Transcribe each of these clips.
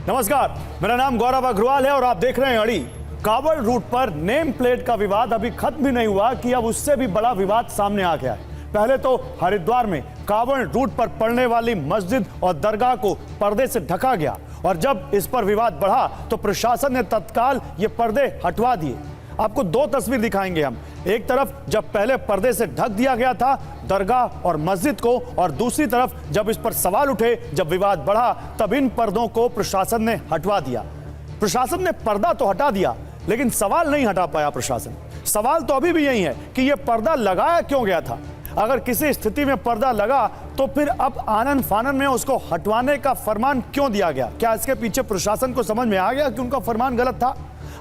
नमस्कार, मेरा नाम गौरव अग्रवाल है और आप देख रहे हैं अड़ी। कावड़ रूट पर नेम प्लेट का विवाद अभी खत्म भी नहीं हुआ कि अब उससे भी बड़ा विवाद सामने आ गया है। पहले तो हरिद्वार में कावड़ रूट पर पड़ने वाली मस्जिद और दरगाह को पर्दे से ढका गया और जब इस पर विवाद बढ़ा तो प्रशासन ने तत्काल ये पर्दे हटवा दिए। आपको दो तस्वीर दिखाएंगे हम। एक तरफ जब पहले पर्दे से ढक दिया गया था दरगाह और मस्जिद को, और दूसरी तरफ जब इस पर सवाल उठे, जब विवाद बढ़ा, तब इन पर्दों को प्रशासन ने हटवा दिया। प्रशासन ने पर्दा तो हटा दिया लेकिन सवाल नहीं हटा पाया प्रशासन। सवाल तो अभी भी यही है कि यह पर्दा लगाया क्यों गया था। अगर किसी स्थिति में पर्दा लगा तो फिर अब आनन फानन में उसको हटवाने का फरमान क्यों दिया गया? क्या इसके पीछे प्रशासन को समझ में आ गया कि उनका फरमान गलत था?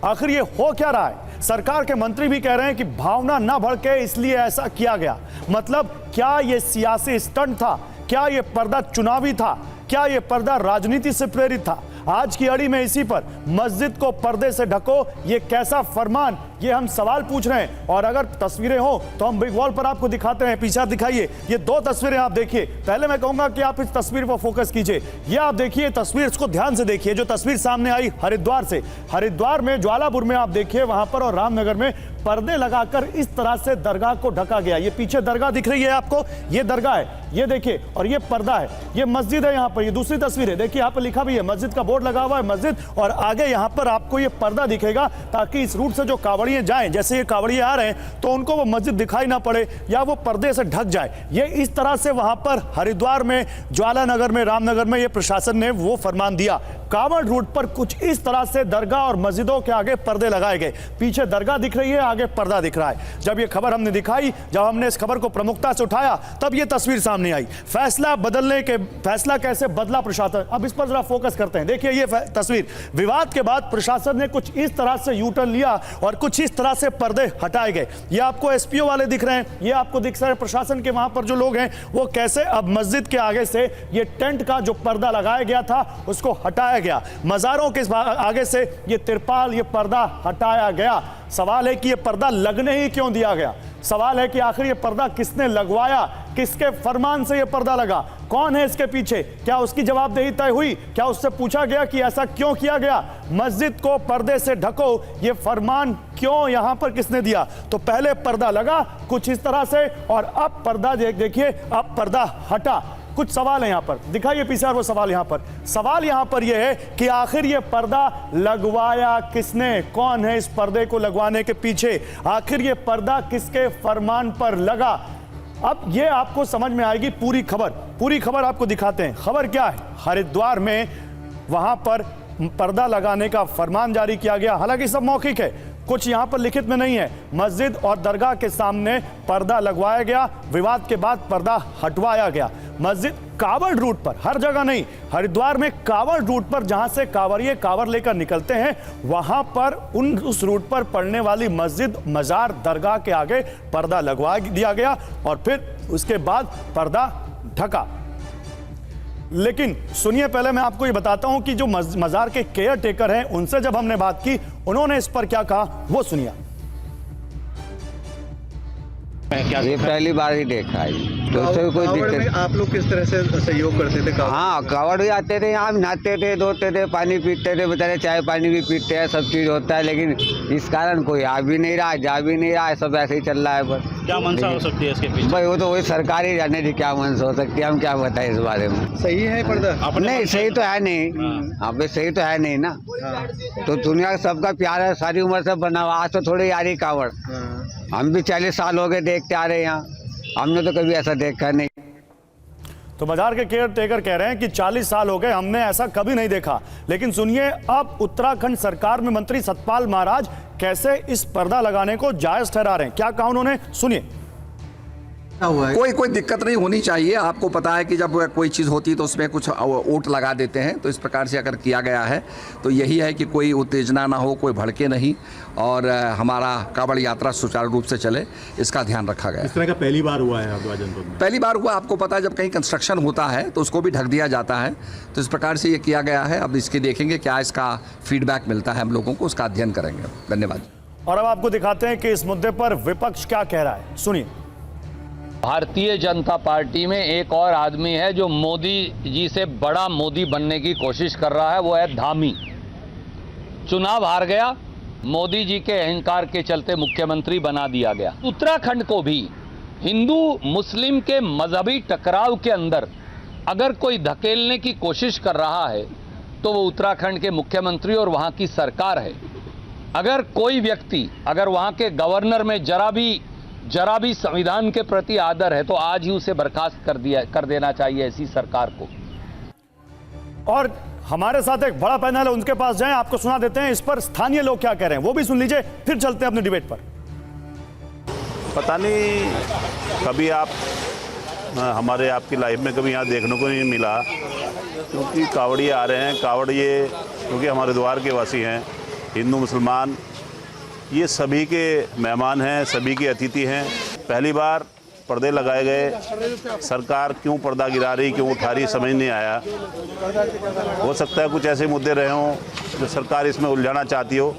आखिर ये हो क्या रहा है? सरकार के मंत्री भी कह रहे हैं कि भावना ना भड़के इसलिए ऐसा किया गया। मतलब क्या ये सियासी स्टंट था? क्या ये पर्दा चुनावी था? क्या ये पर्दा राजनीति से प्रेरित था? आज की अड़ी में इसी पर मस्जिद को पर्दे से ढको, ये कैसा फरमान, ये हम सवाल पूछ रहे हैं। और अगर तस्वीरें हो तो हम बिग वॉल पर आपको दिखाते हैं। पीछे दिखाइए, ये दो तस्वीरें आप देखिए। पहले मैं कहूंगा कि आप इस तस्वीर पर फोकस कीजिए। ये आप देखिए तस्वीर, इसको ध्यान से देखिए। जो तस्वीर सामने आई हरिद्वार से, हरिद्वार में ज्वालापुर में आप देखिए वहां पर, और रामनगर में पर्दे लगाकर इस तरह से दरगाह को ढका गया। ये पीछे दरगाह दिख रही है आपको, ये दरगाह है, ये देखिए, और ये पर्दा है, ये मस्जिद है यहाँ पर। ये दूसरी तस्वीर है, देखिए यहाँ पर लिखा भी है, मस्जिद का बोर्ड लगा हुआ है मस्जिद, और आगे यहाँ पर आपको ये पर्दा दिखेगा ताकि इस रूट से जो कावड़िए जाएं, जैसे ये कावड़िए आ रहे हैं तो उनको वो मस्जिद दिखाई ना पड़े या वो पर्दे से ढक जाए। ये इस तरह से वहां पर हरिद्वार में, ज्वालानगर में, रामनगर में ये प्रशासन ने वो फरमान दिया। कावड़ रूट पर कुछ इस तरह से दरगाह और मस्जिदों के आगे पर्दे लगाए गए। पीछे दरगाह दिख रही है, आगे पर्दा दिख रहा है। जब ये खबर हमने दिखाई, जब हमने इस खबर को प्रमुखता से उठाया, तब ये तस्वीर सामने आई। फैसला कैसे बदला प्रशासन, अब इस पर जरा फोकस करते हैं। देखिए ये तस्वीर, विवाद के बाद प्रशासन ने कुछ इस तरह से यू टर्न लिया और कुछ इस तरह से पर्दे हटाए गए। ये आपको एसपीओ वाले दिख रहे हैं, ये आपको दिख रहे हैं प्रशासन के वहां पर जो लोग हैं वो कैसे अब मस्जिद के आगे से ये टेंट का जो पर्दा लगाया गया था उसको हटाया गया। मज़ारों के आगे से ये तिरपाल, ये पर्दा हटाया गया। सवाल है कि ये पर्दा लगने ही क्यों दिया गया? सवाल है कि आखिर ये पर्दा किसने लगवाया, किसके फरमान से ये पर्दा लगा, कौन है इसके पीछे? क्या उसकी जवाबदेही तय हुई? क्या उससे पूछा गया कि ऐसा क्यों किया गया? मस्जिद को पर्दे से ढको, ये फरमान क्यों यहां पर किसने दिया? तो पहले पर्दा लगा कुछ इस तरह से, और अब पर्दा देखिए, अब पर्दा हटा। कुछ सवाल है यहां पर, दिखाइए पीछे वो सवाल यहां पर। सवाल यहां पर यह है कि आखिर ये पर्दा लगवाया किसने? कौन है इस पर्दे को लगवाने के पीछे? आखिर ये पर्दा किसके फरमान पर लगा? अब ये आपको समझ में आएगी पूरी खबर आपको दिखाते हैं। खबर क्या है? हरिद्वार में वहां पर पर्दा लगाने का फरमान जारी किया गया। हालांकि सब मौखिक है, कुछ यहां पर लिखित में नहीं है। मस्जिद और दरगाह के सामने पर्दा लगवाया गया, विवाद के बाद पर्दा हटवाया गया। मस्जिद कावड़ रूट पर, हर जगह नहीं, हरिद्वार में कावड़ रूट पर जहां से कांवरिये कावड़ लेकर निकलते हैं वहां पर उस रूट पर पड़ने वाली मस्जिद, मजार, दरगाह के आगे पर्दा लगवा दिया गया और फिर उसके बाद पर्दा ढका। लेकिन सुनिए, पहले मैं आपको ये बताता हूं कि जो मजार के केयर टेकर हैं उनसे जब हमने बात की, उन्होंने इस पर क्या कहा वो सुनिए। ये पहली बार ही देखा है, तो उससे कोई दिक्कत। आप लोग किस तरह से सहयोग करते थे? हाँ, कावड़ भी आते थे, यहाँ नहाते थे, धोते थे, पानी पीते थे, बेचारे चाय पानी भी पीते हैं, सब चीज होता है। लेकिन इस कारण कोई आ भी नहीं रहा, जा भी नहीं रहा है, सब ऐसे ही चल रहा है। बस क्या मंशा हो सकती है इसके पीछे? भाई वो तो वही सरकार ही जाने थी क्या मंशा हो सकती है, हम क्या बताएं इस बारे में। सही है पर्दा? नहीं, सही तो है नहीं। हाँ भाई, सही तो है नहीं ना। तो दुनिया का सबका प्यार है, सारी उम्र से बना हुआ, आज तो थोड़ी आ रही कावड़। हम भी 40 साल हो गए देखते आ रहे हैं यहाँ, हमने तो कभी ऐसा देखा नहीं। तो बाजार के केयर टेकर कह रहे हैं कि 40 साल हो गए, हमने ऐसा कभी नहीं देखा। लेकिन सुनिए, अब उत्तराखंड सरकार में मंत्री सतपाल महाराज कैसे इस पर्दा लगाने को जायज ठहरा रहे हैं। क्या कहा उन्होंने, सुनिए। कोई दिक्कत नहीं होनी चाहिए। आपको पता है कि जब कोई चीज़ होती है तो उसमें कुछ ओट लगा देते हैं, तो इस प्रकार से अगर किया गया है तो यही है कि कोई उत्तेजना ना हो, कोई भड़के नहीं, और हमारा कांवड़ यात्रा सुचारू रूप से चले, इसका ध्यान रखा गया। इस तरह का पहली बार हुआ है हरिद्वार जनपद में? पहली बार हुआ। आपको पता है जब कहीं कंस्ट्रक्शन होता है तो उसको भी ढक दिया जाता है, तो इस प्रकार से ये किया गया है। अब इसके देखेंगे क्या इसका फीडबैक मिलता है हम लोगों को, उसका अध्ययन करेंगे। धन्यवाद। और अब आपको दिखाते हैं कि इस मुद्दे पर विपक्ष क्या कह रहा है, सुनिए। भारतीय जनता पार्टी में एक और आदमी है जो मोदी जी से बड़ा मोदी बनने की कोशिश कर रहा है, वो है धामी। चुनाव हार गया, मोदी जी के अहंकार के चलते मुख्यमंत्री बना दिया गया। उत्तराखंड को भी हिंदू मुस्लिम के मजहबी टकराव के अंदर अगर कोई धकेलने की कोशिश कर रहा है तो वो उत्तराखंड के मुख्यमंत्री और वहाँ की सरकार है। अगर कोई व्यक्ति, अगर वहाँ के गवर्नर में जरा भी संविधान के प्रति आदर है तो आज ही उसे बर्खास्त कर देना चाहिए ऐसी सरकार को। और हमारे साथ एक बड़ा पैनल है, उनके पास जाएं, आपको सुना देते हैं इस पर स्थानीय लोग क्या कह रहे हैं, वो भी सुन लीजिए, फिर चलते हैं अपने डिबेट पर। पता नहीं कभी हमारे आपकी लाइफ में कभी यहाँ देखने को नहीं मिला, क्योंकि कावड़िए आ रहे हैं। कावड़िए क्योंकि हमारे द्वार के वासी हैं, हिंदू मुसलमान ये सभी के मेहमान हैं, सभी के अतिथि हैं। पहली बार पर्दे लगाए गए, सरकार क्यों पर्दा गिरा रही, क्यों उठा रही, समझ नहीं आया। हो सकता है कुछ ऐसे मुद्दे रहे हों जो सरकार इसमें उलझाना चाहती हो,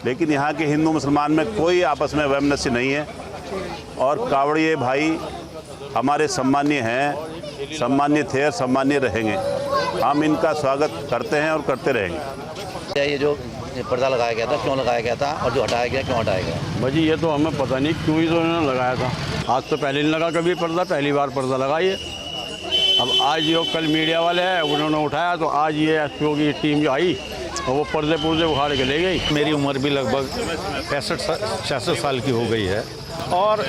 लेकिन यहाँ के हिंदू मुसलमान में कोई आपस में वैमनस्य नहीं है। और कावड़िए भाई हमारे सम्मानीय हैं, सम्मानीय थे और सम्मानीय रहेंगे। हम इनका स्वागत करते हैं और करते रहेंगे। ये जो पर्दा लगाया गया था, क्यों लगाया गया था, और जो हटाया गया क्यों हटाया गया? भाजी ये तो हमें पता नहीं क्यों ही तो इन्होंने लगाया था। आज तो पहले नहीं लगा कभी पर्दा, पहली बार पर्दा लगाइए। अब आज जो कल मीडिया वाले हैं उन्होंने उठाया, तो आज ये एसपीओ की टीम जो आई और वो पर्दे पुर्दे उखाड़ के ले गई। मेरी उम्र भी लगभग 65-66 साल की हो गई है और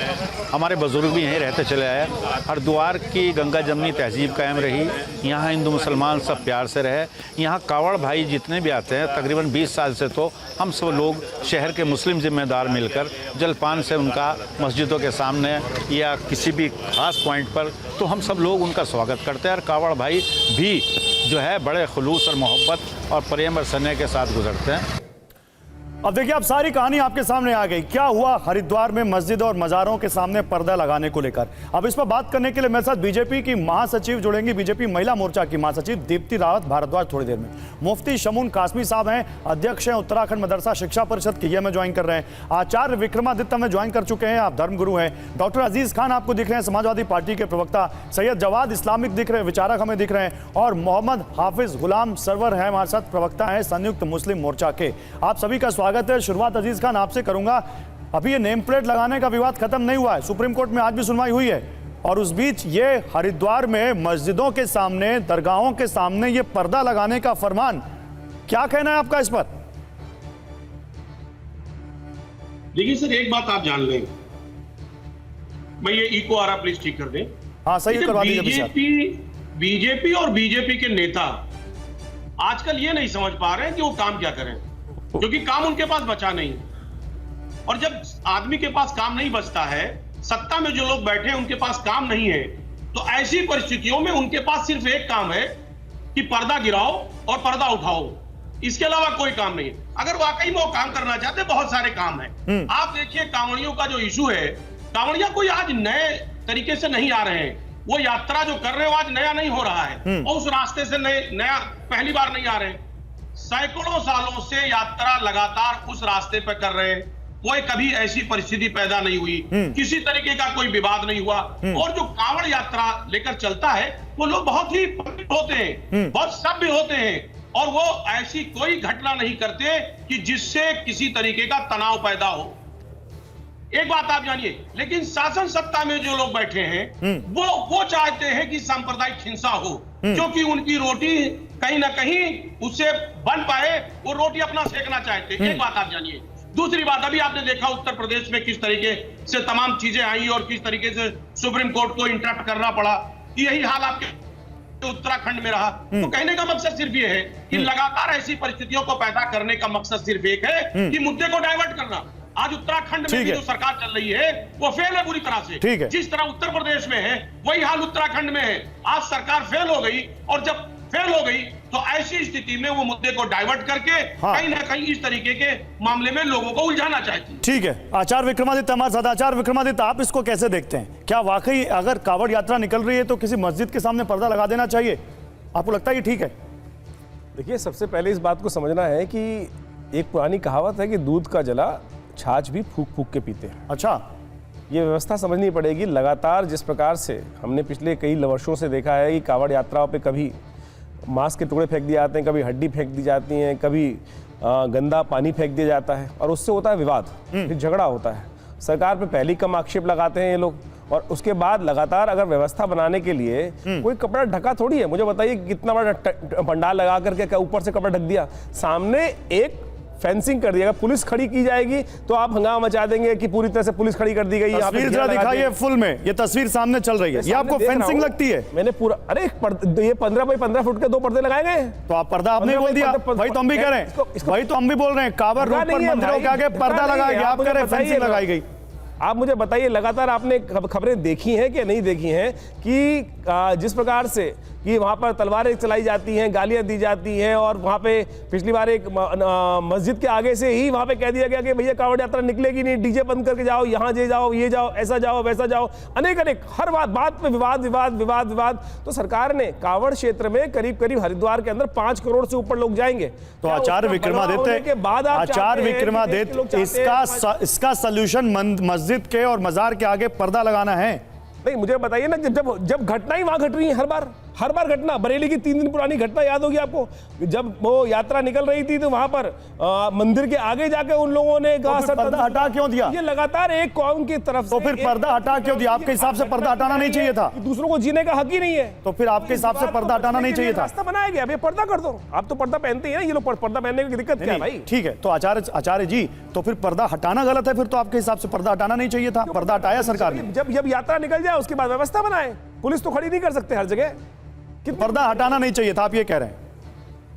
हमारे बुजुर्ग भी यहीं रहते चले आए। हरिद्वार की गंगा जमनी तहजीब कायम रही, यहाँ हिंदू मुसलमान सब प्यार से रहे। यहाँ कावड़ भाई जितने भी आते हैं, तकरीबन 20 साल से तो हम सब लोग शहर के मुस्लिम जिम्मेदार मिलकर जलपान से उनका मस्जिदों के सामने या किसी भी खास पॉइंट पर तो हम सब लोग उनका स्वागत करते हैं। और कावड़ भाई भी जो है बड़े खुलूस और मोहब्बत और प्रेम और स्नेह के साथ गुजरते हैं। अब देखिए, अब सारी कहानी आपके सामने आ गई। क्या हुआ हरिद्वार में मस्जिद और मज़ारों के सामने पर्दा लगाने को लेकर। अब इस पर बात करने के लिए मेरे साथ बीजेपी की महासचिव जुड़ेंगी, बीजेपी महिला मोर्चा की महासचिव दीप्ति रावत भारद्वाज थोड़ी देर में। मुफ्ती शमून कासमी साहब हैं, अध्यक्ष हैं उत्तराखंड मदरसा शिक्षा परिषद की, ये में ज्वाइन कर रहे हैं। आचार्य विक्रमादित्य में ज्वाइन कर चुके हैं, आप धर्मगुरु हैं। डॉक्टर अजीज खान आपको दिख रहे हैं, समाजवादी पार्टी के प्रवक्ता। सैयद जवाद इस्लामिक दिख रहे हैं, विचारक हमें दिख रहे हैं। और मोहम्मद हाफिज गुलाम सरवर हैं हमारे साथ, प्रवक्ता हैं संयुक्त मुस्लिम मोर्चा के। आप सभी का स्वागत है। शुरुआत अजीज खान आपसे करूंगा। अभी ये नेम प्लेट लगाने का विवाद खत्म नहीं हुआ है, सुप्रीम कोर्ट में आज भी सुनवाई हुई है, और उस बीच ये हरिद्वार में मस्जिदों के सामने, दरगाहों के सामने ये पर्दा लगाने का फरमान, क्या कहना है आपका इस पर? देखिए सर, एक बात आप जान लें, मैं ये इको आ रहा, प्लीज ठीक कर दें। हाँ सही करवा दीजिए। बीजेपी और बीजेपी के नेता आजकल ये नहीं समझ पा रहे हैं कि वो काम क्या करें, क्योंकि काम उनके पास बचा नहीं। और जब आदमी के पास काम नहीं बचता है, सत्ता में जो लोग बैठे हैं उनके पास काम नहीं है, तो ऐसी परिस्थितियों में उनके पास सिर्फ एक काम है कि पर्दा गिराओ और पर्दा उठाओ, इसके अलावा कोई काम नहीं है। अगर वाकई में वो काम करना चाहते, बहुत सारे काम है। आप देखिए कांवड़ियों का जो इशू है, कांवड़िया कोई आज नए तरीके से नहीं आ रहे हैं, वो यात्रा जो कर रहे हो आज नया नहीं हो रहा है, और उस रास्ते से नया पहली बार नहीं आ रहे हैं। सैकड़ों सालों से यात्रा लगातार उस रास्ते पर कर रहे हैं, कोई कभी ऐसी परिस्थिति पैदा नहीं हुई, किसी तरीके का कोई विवाद नहीं हुआ। और जो कांवड़ यात्रा लेकर चलता है वो लोग बहुत ही पवित्र होते हैं, बहुत सभ्य होते हैं, और वो ऐसी कोई घटना नहीं करते कि जिससे किसी तरीके का तनाव पैदा हो। एक बात आप जानिए, लेकिन शासन सत्ता में जो लोग बैठे हैं वो चाहते हैं कि सांप्रदायिक हिंसा हो, क्योंकि उनकी रोटी कहीं ना कहीं उससे बन पाए, वो रोटी अपना सेकना चाहते हैं। एक बात आप जानिए। दूसरी बात, अभी आपने देखा उत्तर प्रदेश में किस तरीके से तमाम चीजें आई और किस तरीके से सुप्रीम कोर्ट को इंटरप्ट करना पड़ा। यही हाल आपके उत्तराखंड में रहा। तो कहने का मकसद सिर्फ ये है कि लगातार ऐसी परिस्थितियों को पैदा करने का मकसद सिर्फ एक है कि मुद्दे को डाइवर्ट करना। आज उत्तराखंड में भी जो सरकार चल रही है वो फेल है बुरी तरह से। जिस तरह उत्तर प्रदेश में है वही हाल उत्तराखंड में है। आज सरकार फेल हो गई, और जब फेल हो गई तो ऐसी स्थिति में वो मुद्दे को डाइवर्ट करके कहीं ना कहीं इस तरीके के मामले में लोगों को उलझाना चाहती है। ठीक है, आचार्य विक्रमादित्य हमारे साथ। आचार्य विक्रमादित्य, आप इसको कैसे देखते हैं? क्या वाकई अगर कावड़ यात्रा निकल रही है तो किसी मस्जिद के सामने पर्दा लगा देना चाहिए? आपको लगता है ये ठीक है? देखिए, सबसे पहले इस बात को समझना है कि एक पुरानी कहावत है कि दूध का जला छाछ भी फूक फूक के पीते हैं। अच्छा, ये व्यवस्था समझनी पड़ेगी। लगातार जिस प्रकार से हमने पिछले कई वर्षों से देखा है कि कांवड़ यात्राओं पे कभी मांस के टुकड़े फेंक दिए जाते हैं, कभी हड्डी फेंक दी जाती हैं, कभी गंदा पानी फेंक दिया जाता है और उससे होता है विवाद, फिर झगड़ा होता है। सरकार पे पहले कम आक्षेप लगाते हैं ये लोग और उसके बाद लगातार अगर व्यवस्था बनाने के लिए कोई कपड़ा ढका थोड़ी है। मुझे बताइए कितना बड़ा पंडाल लगा करके ऊपर से कपड़ा ढक दिया, सामने एक फेंसिंग कर दिया। पुलिस खड़ी की जाएगी तो आप हंगामा मचा देंगे कि पूरी तरह से पुलिस खड़ी कर दी गई। तस्वीर जरा दिखाइए फुल में, ये तस्वीर सामने चल रही है, ये आपको फेंसिंग लगती है? मैंने पूरा, अरे ये 15 बाई 15 फुट के 2 पर्दे लगाए गए। तो आप पर्दा आपने बोल दिया, वही तो हम भी कह रहे हैं, वही तो हम भी बोल रहे हैं, कांवड़ रूट पर मंदिरों के आगे पर्दा लगाया गया, आप कह रहे हैं फेंसिंग लगाई गई। आप मुझे बताइए, लगातार आपने खबरें देखी हैं कि नहीं देखी हैं कि जिस प्रकार से कि वहाँ पर तलवारें चलाई जाती हैं, गालियाँ दी जाती हैं और वहाँ पे पिछली बार एक मस्जिद के आगे से ही वहाँ पे कह दिया गया कि भैया कांवड़ यात्रा निकलेगी नहीं, डीजे बंद करके जाओ, यहाँ ये जाओ, ऐसा जाओ, वैसा जाओ, अनेक हर बात पे विवाद। तो सरकार ने कांवड़ क्षेत्र में करीब हरिद्वार के अंदर 5 करोड़ से ऊपर लोग जाएंगे। तो आचार्य विक्रमादित्य इसका सलूशन मस्जिद के और मजार के आगे पर्दा लगाना है? नहीं, मुझे बताइए ना, जब घटना ही वहां घट रही है, हर बार घटना, बरेली की 3 दिन पुरानी घटना याद होगी आपको, जब वो यात्रा निकल रही थी तो वहां पर मंदिर के आगे जाके उन लोगों ने कहा तो पर्दा हटा क्यों दिया? ये लगातार एक कौम की तरफ तो फिर पर्दा हटा क्यों दिया? आपके हिसाब से पर्दा हटाना नहीं चाहिए था? दूसरों को जीने का हक ही नहीं है। तो फिर आपके हिसाब से पर्दा हटाना नहीं चाहिए था? रास्ता बनाया गया, अब पर्दा कर दो। आप तो पर्दा पहनते हैं, ये लोग पर्दा पहनने की दिक्कत क्या है भाई? ठीक है, तो आचार्य जी, तो फिर पर्दा हटाना गलत है, फिर तो आपके हिसाब से पर्दा हटाना नहीं चाहिए था, पर्दा हटाया सरकार ने। जब यात्रा निकल जाए उसके बाद व्यवस्था बनाए, पुलिस तो खड़ी नहीं कर सकते हर जगह। पर्दा हटाना नहीं चाहिए था, आप ये कह रहे हैं?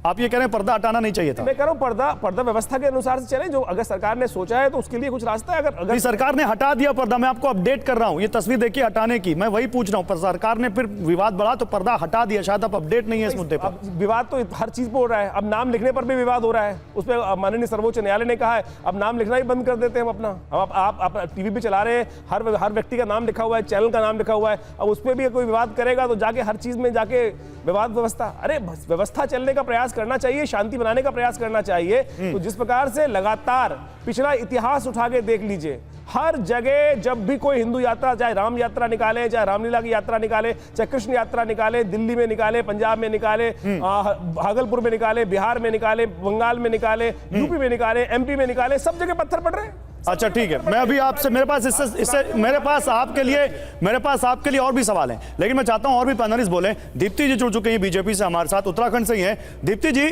आप ये कह रहे हैं पर्दा हटाना नहीं चाहिए था? मैं कह रहा हूं पर्दा व्यवस्था के अनुसार से चले, जो अगर सरकार ने सोचा है तो उसके लिए कुछ रास्ता है। अगर सरकार ने हटा दिया पर्दा, मैं आपको अपडेट कर रहा हूं, ये तस्वीर देखिए हटाने की, मैं वही पूछ रहा हूं, पर सरकार ने फिर विवाद बढ़ा तो पर्दा हटा दिया, शायद आप अपडेट नहीं है इस मुद्दे पर। विवाद तो हर चीज पर हो रहा है, अब नाम लिखने पर भी विवाद हो रहा है। उस पर माननीय सर्वोच्च न्यायालय ने कहा है अब नाम लिखना ही बंद कर देते हैं हम अपना। अब आप टीवी पे चला रहे हैं, हर व्यक्ति का नाम लिखा हुआ है, चैनल का नाम लिखा हुआ है, अब उस पर भी कोई विवाद करेगा तो जाके हर चीज में जाके विवाद व्यवस्था। अरे व्यवस्था चलने का प्रयास करना चाहिए, शांति बनाने का प्रयास करना चाहिए। तो जिस प्रकार से लगातार पिछला इतिहास उठा के देख लीजिए, हर जगह जब भी कोई हिंदू यात्रा, चाहे राम यात्रा निकाले, चाहे रामलीला की यात्रा निकाले, चाहे कृष्ण यात्रा निकाले, दिल्ली में निकाले, पंजाब में निकाले, भागलपुर में निकाले, बिहार में निकाले, बंगाल में निकाले, यूपी में निकाले, एमपी में निकाले, सब जगह पत्थर पड़ रहे हैं। अच्छा ठीक है, मैं अभी आपसे, मेरे पास आपके लिए और भी सवाल हैं, लेकिन मैं चाहता हूं और भी पैनलिस्ट बोले। दीप्ति जी जुड़ चुके हैं बीजेपी से हमारे साथ, उत्तराखंड से ही हैं। दीप्ति जी,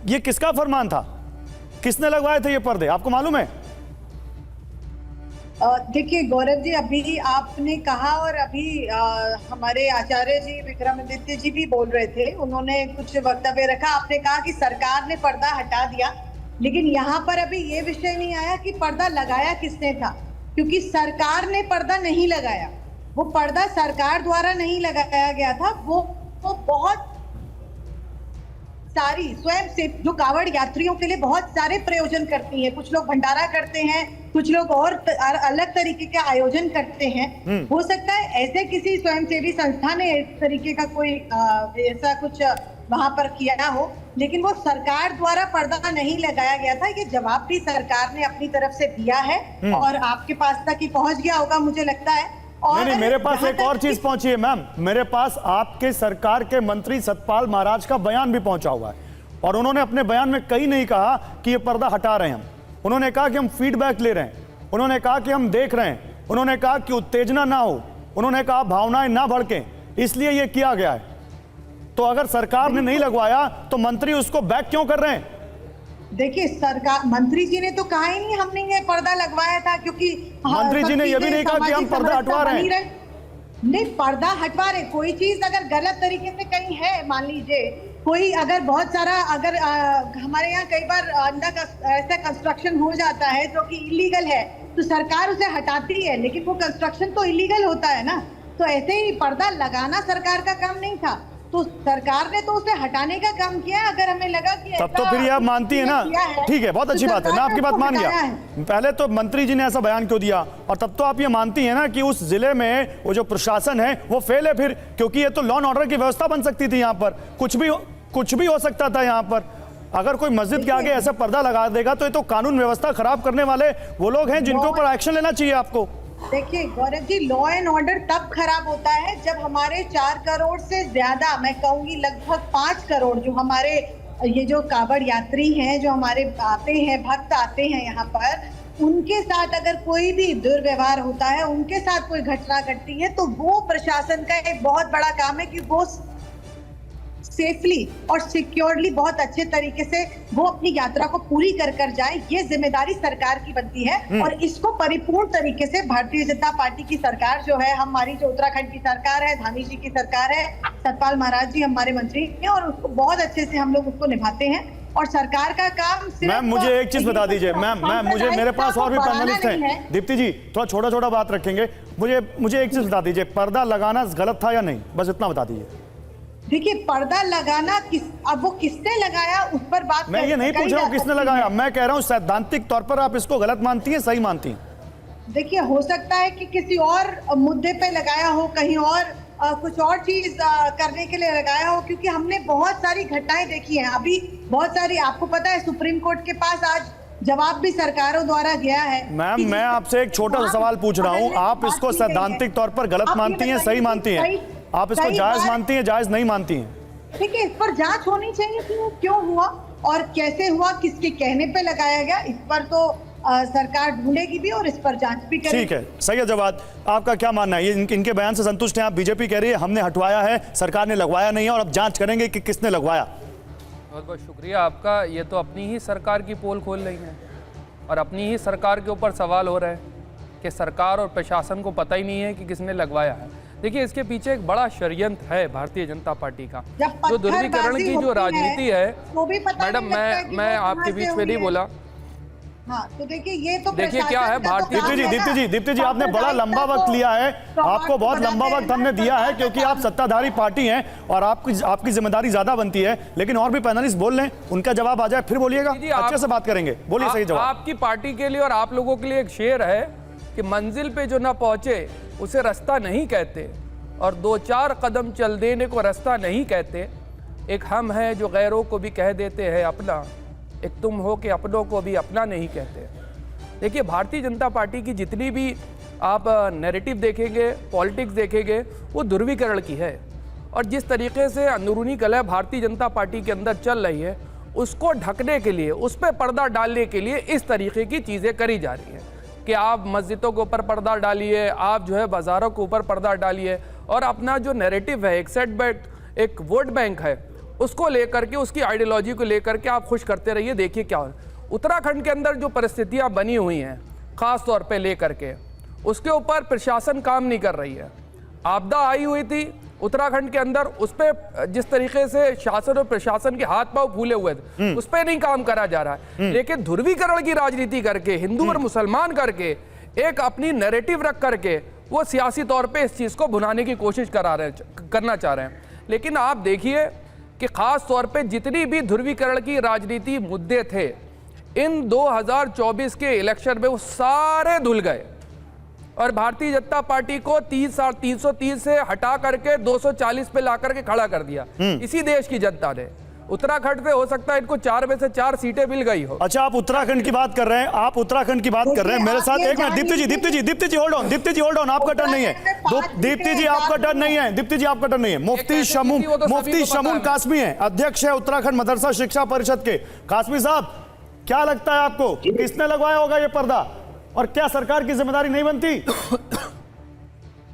ये किसका फरमान था? किसने लगवाए थे ये पर्दे, आपको मालूम है? देखिए गौरव जी, अभी आपने कहा और अभी हमारे आचार्य जी विक्रमादित्य जी भी बोल रहे थे, उन्होंने कुछ वक्तव्य रखा। आपने कहा कि सरकार ने पर्दा हटा दिया, लेकिन यहाँ पर अभी ये विषय नहीं आया कि पर्दा लगाया किसने था, क्योंकि सरकार ने पर्दा नहीं लगाया। वो पर्दा सरकार द्वारा नहीं लगाया गया था, वो बहुत सारी स्वयं से जो कांवड़ यात्रियों के लिए बहुत सारे प्रयोजन करती हैं। कुछ लोग भंडारा करते हैं, कुछ लोग और अलग तरीके के आयोजन करते हैं। हो सकता है ऐसे किसी स्वयंसेवी संस्था ने इस तरीके का कोई ऐसा कुछ वहां पर किया हो, लेकिन वो सरकार द्वारा पर्दा नहीं लगाया गया था। ये जवाब भी सरकार ने अपनी तरफ से दिया है और आपके पास तक ही पहुंच गया होगा मुझे लगता है। नहीं, मेरे पास एक और चीज पहुंची है मैम, मेरे पास आपके सरकार के मंत्री सतपाल महाराज का बयान भी पहुंचा हुआ है और उन्होंने अपने बयान में कहीं नहीं कहा कि ये पर्दा हटा रहे हैं हम। उन्होंने कहा कि हम फीडबैक ले रहे हैं, उन्होंने कहा कि हम देख रहे हैं, उन्होंने कहा कि उत्तेजना ना हो, उन्होंने कहा भावनाएं ना भड़कें, इसलिए ये किया गया है। तो अगर सरकार ने नहीं लगवाया तो मंत्री उसको बैक क्यों कर रहे हैं? देखिए, सरकार, मंत्री जी ने तो कहा ही नहीं हमने ये पर्दा लगवाया था, क्योंकि मंत्री जी ने यह भी नहीं कहा कि हम पर्दा हटवा रहे हैं। नहीं, पर्दा हटवा रहे, कोई चीज अगर गलत तरीके से कहीं है, मान लीजिए कोई अगर बहुत सारा अगर हमारे यहाँ कई बार अंडर ऐसा कंस्ट्रक्शन हो जाता है जो कि इलीगल है, तो सरकार उसे हटाती है, लेकिन वो कंस्ट्रक्शन तो इलीगल होता है ना। तो ऐसे ही पर्दा लगाना सरकार का काम नहीं था, तो सरकार ने तो उसे हटाने का काम किया। अगर हमें लगा कि तब तो फिर आप मानती है ना, ठीक है, बहुत अच्छी बात है, मैं आपकी बात मान गया। पहले तो मंत्री जी ने ऐसा बयान क्यों दिया, और तब तो आप ये मानती है ना कि उस जिले में वो जो प्रशासन है वो फेल है फिर, क्योंकि ये तो लॉ एंड ऑर्डर की व्यवस्था बन सकती थी, यहाँ पर कुछ भी हो सकता था। यहाँ पर अगर कोई मस्जिद के आगे ऐसा पर्दा लगा देगा तो ये तो कानून व्यवस्था खराब करने वाले वो लोग हैं जिनके ऊपर एक्शन लेना चाहिए आपको। देखिए Gaurav ji, law and order तब खराब होता है जब हमारे 4 करोड़ से ज्यादा, मैं कहूंगी लगभग 5 करोड़ जो हमारे ये जो कावड़ यात्री हैं, जो हमारे आते हैं, भक्त आते हैं यहाँ पर, उनके साथ अगर कोई भी दुर्व्यवहार होता है, उनके साथ कोई घटना घटती है, तो वो प्रशासन का एक बहुत बड़ा काम है कि वो सेफली और सिक्योरली बहुत अच्छे तरीके से वो अपनी यात्रा को पूरी कर जाए। ये जिम्मेदारी सरकार की बनती है और इसको परिपूर्ण तरीके से भारतीय जनता पार्टी की सरकार जो है, हमारी जो उत्तराखंड की सरकार है, धामी जी की सरकार है, सतपाल महाराज जी हमारे मंत्री हैं, और उसको बहुत अच्छे से हम लोग उसको निभाते हैं। और सरकार का काम मैम मुझे एक चीज बता दीजिए, मैम मुझे, मेरे पास और भी पैनलिस्ट हैं, दीप्ति जी थोड़ा छोटा छोटा बात रखेंगे, मुझे एक चीज बता दीजिए, पर्दा लगाना गलत था या नहीं, बस इतना बता दीजिए। देखिए पर्दा लगाना अब वो किसने लगाया उस पर बात, मैं ये नहीं पूछ रहा हूँ किसने लगाया, मैं कह रहा हूँ सैद्धांतिक तौर पर आप इसको गलत मानती हैं, सही मानती हैं? देखिए हो सकता है कि किसी और मुद्दे पे लगाया हो, कहीं और कुछ और चीज करने के लिए लगाया हो, क्योंकि हमने बहुत सारी घटनाएं देखी हैं। अभी बहुत सारी, आपको पता है सुप्रीम कोर्ट के पास आज जवाब भी सरकारों द्वारा गया है। मैम मैं आपसे एक छोटा सा सवाल पूछ रहा हूँ, आप इसको सैद्धांतिक तौर पर गलत मानती हैं, सही मानती हैं? आप इसको जायज मानती हैं, जायज नहीं मानती हैं? देखिए इस पर जांच होनी चाहिए कि वो क्यों हुआ और कैसे हुआ, किसके कहने पे लगाया गया, इस पर तो सरकार ढूंढेगी भी और इस पर जांच भी करेगी। ठीक है, सैयद जवाद आपका क्या मानना है? ये इनके बयान से संतुष्ट हैं आप? बीजेपी कह रही है हमने हटवाया है, सरकार ने लगवाया नहीं है और अब जांच करेंगे कि किसने लगवाया। बहुत बहुत शुक्रिया आपका। ये तो अपनी ही सरकार की पोल खोल रही है और अपनी ही सरकार के ऊपर सवाल हो रहा है कि सरकार और प्रशासन को पता ही नहीं है कि किसने लगवाया है। देखिए इसके पीछे एक बड़ा षड्यंत्र है भारतीय जनता पार्टी का, जो ध्रुवीकरण की जो राजनीति है। मैडम मैं आपके बीच में नहीं बोला। हाँ, तो देखिए ये तो देखिए क्या है भारतीय दीप्ति जी आपने बड़ा लंबा वक्त लिया है, आपको बहुत लंबा वक्त हमने दिया है क्योंकि आप सत्ताधारी पार्टी हैं और आपकी जिम्मेदारी ज्यादा बनती है। लेकिन और भी पैनलिस्ट बोल लें, उनका जवाब आ जाए फिर बोलिएगा, अच्छे से बात करेंगे। बोलिए सही जवाब। आपकी पार्टी के लिए और आप लोगों के लिए एक शेर है कि मंजिल पे जो ना पहुंचे उसे रास्ता नहीं कहते और 2-4 कदम चल देने को रास्ता नहीं कहते। एक हम हैं जो गैरों को भी कह देते हैं अपना, एक तुम हो कि अपनों को भी अपना नहीं कहते। देखिए भारतीय जनता पार्टी की जितनी भी आप नैरेटिव देखेंगे, पॉलिटिक्स देखेंगे, वो ध्रुवीकरण की है। और जिस तरीके से अंदरूनी कलह भारतीय जनता पार्टी के अंदर चल रही है, उसको ढकने के लिए, उस पर पर्दा डालने के लिए इस तरीके की चीज़ें करी जा रही हैं कि आप मस्जिदों के ऊपर पर्दा डालिए, आप जो है बाज़ारों के ऊपर पर्दा डालिए और अपना जो नैरेटिव है, एक सेटबैक, एक वोट बैंक है, उसको लेकर के, उसकी आइडियोलॉजी को लेकर के आप खुश करते रहिए। देखिए क्या उत्तराखंड के अंदर जो परिस्थितियां बनी हुई हैं, ख़ास तौर पे लेकर के, उसके ऊपर प्रशासन काम नहीं कर रही है। आपदा आई हुई थी उत्तराखंड के अंदर, उस पर जिस तरीके से शासन और प्रशासन के हाथ पांव फूले हुए थे, उस पर नहीं काम करा जा रहा है। लेकिन ध्रुवीकरण की राजनीति करके, हिंदू और मुसलमान करके, एक अपनी नैरेटिव रख करके वो सियासी तौर पे इस चीज़ को भुनाने की कोशिश करना चाह रहे हैं। लेकिन आप देखिए कि खास तौर पे जितनी भी ध्रुवीकरण की राजनीति मुद्दे थे, इन 2024 के इलेक्शन में वो सारे धुल गए और भारतीय जनता पार्टी को 330 से हटा करके 240 पे ला करके खड़ा कर दिया इसी देश की जनता ने। उत्तराखंड पे हो सकता है इनको 4 में से 4 सीटें मिल गई हो। अच्छा आप उत्तराखंड की बात कर रहे हैं, आप उत्तराखंड की बात कर रहे हैं मेरे साथ। एक minute Deepti ji hold on, आपका टर्न नहीं है। दीप्ति जी आपका टर्न नहीं है, दीप्ति जी आपका टर्न नहीं है। मुफ्ती शमूम कासमी है, अध्यक्ष है उत्तराखंड मदरसा शिक्षा परिषद के। कासमी साहब क्या लगता है आपको, किसने लगवाया होगा ये पर्दा और क्या सरकार की जिम्मेदारी नहीं बनती?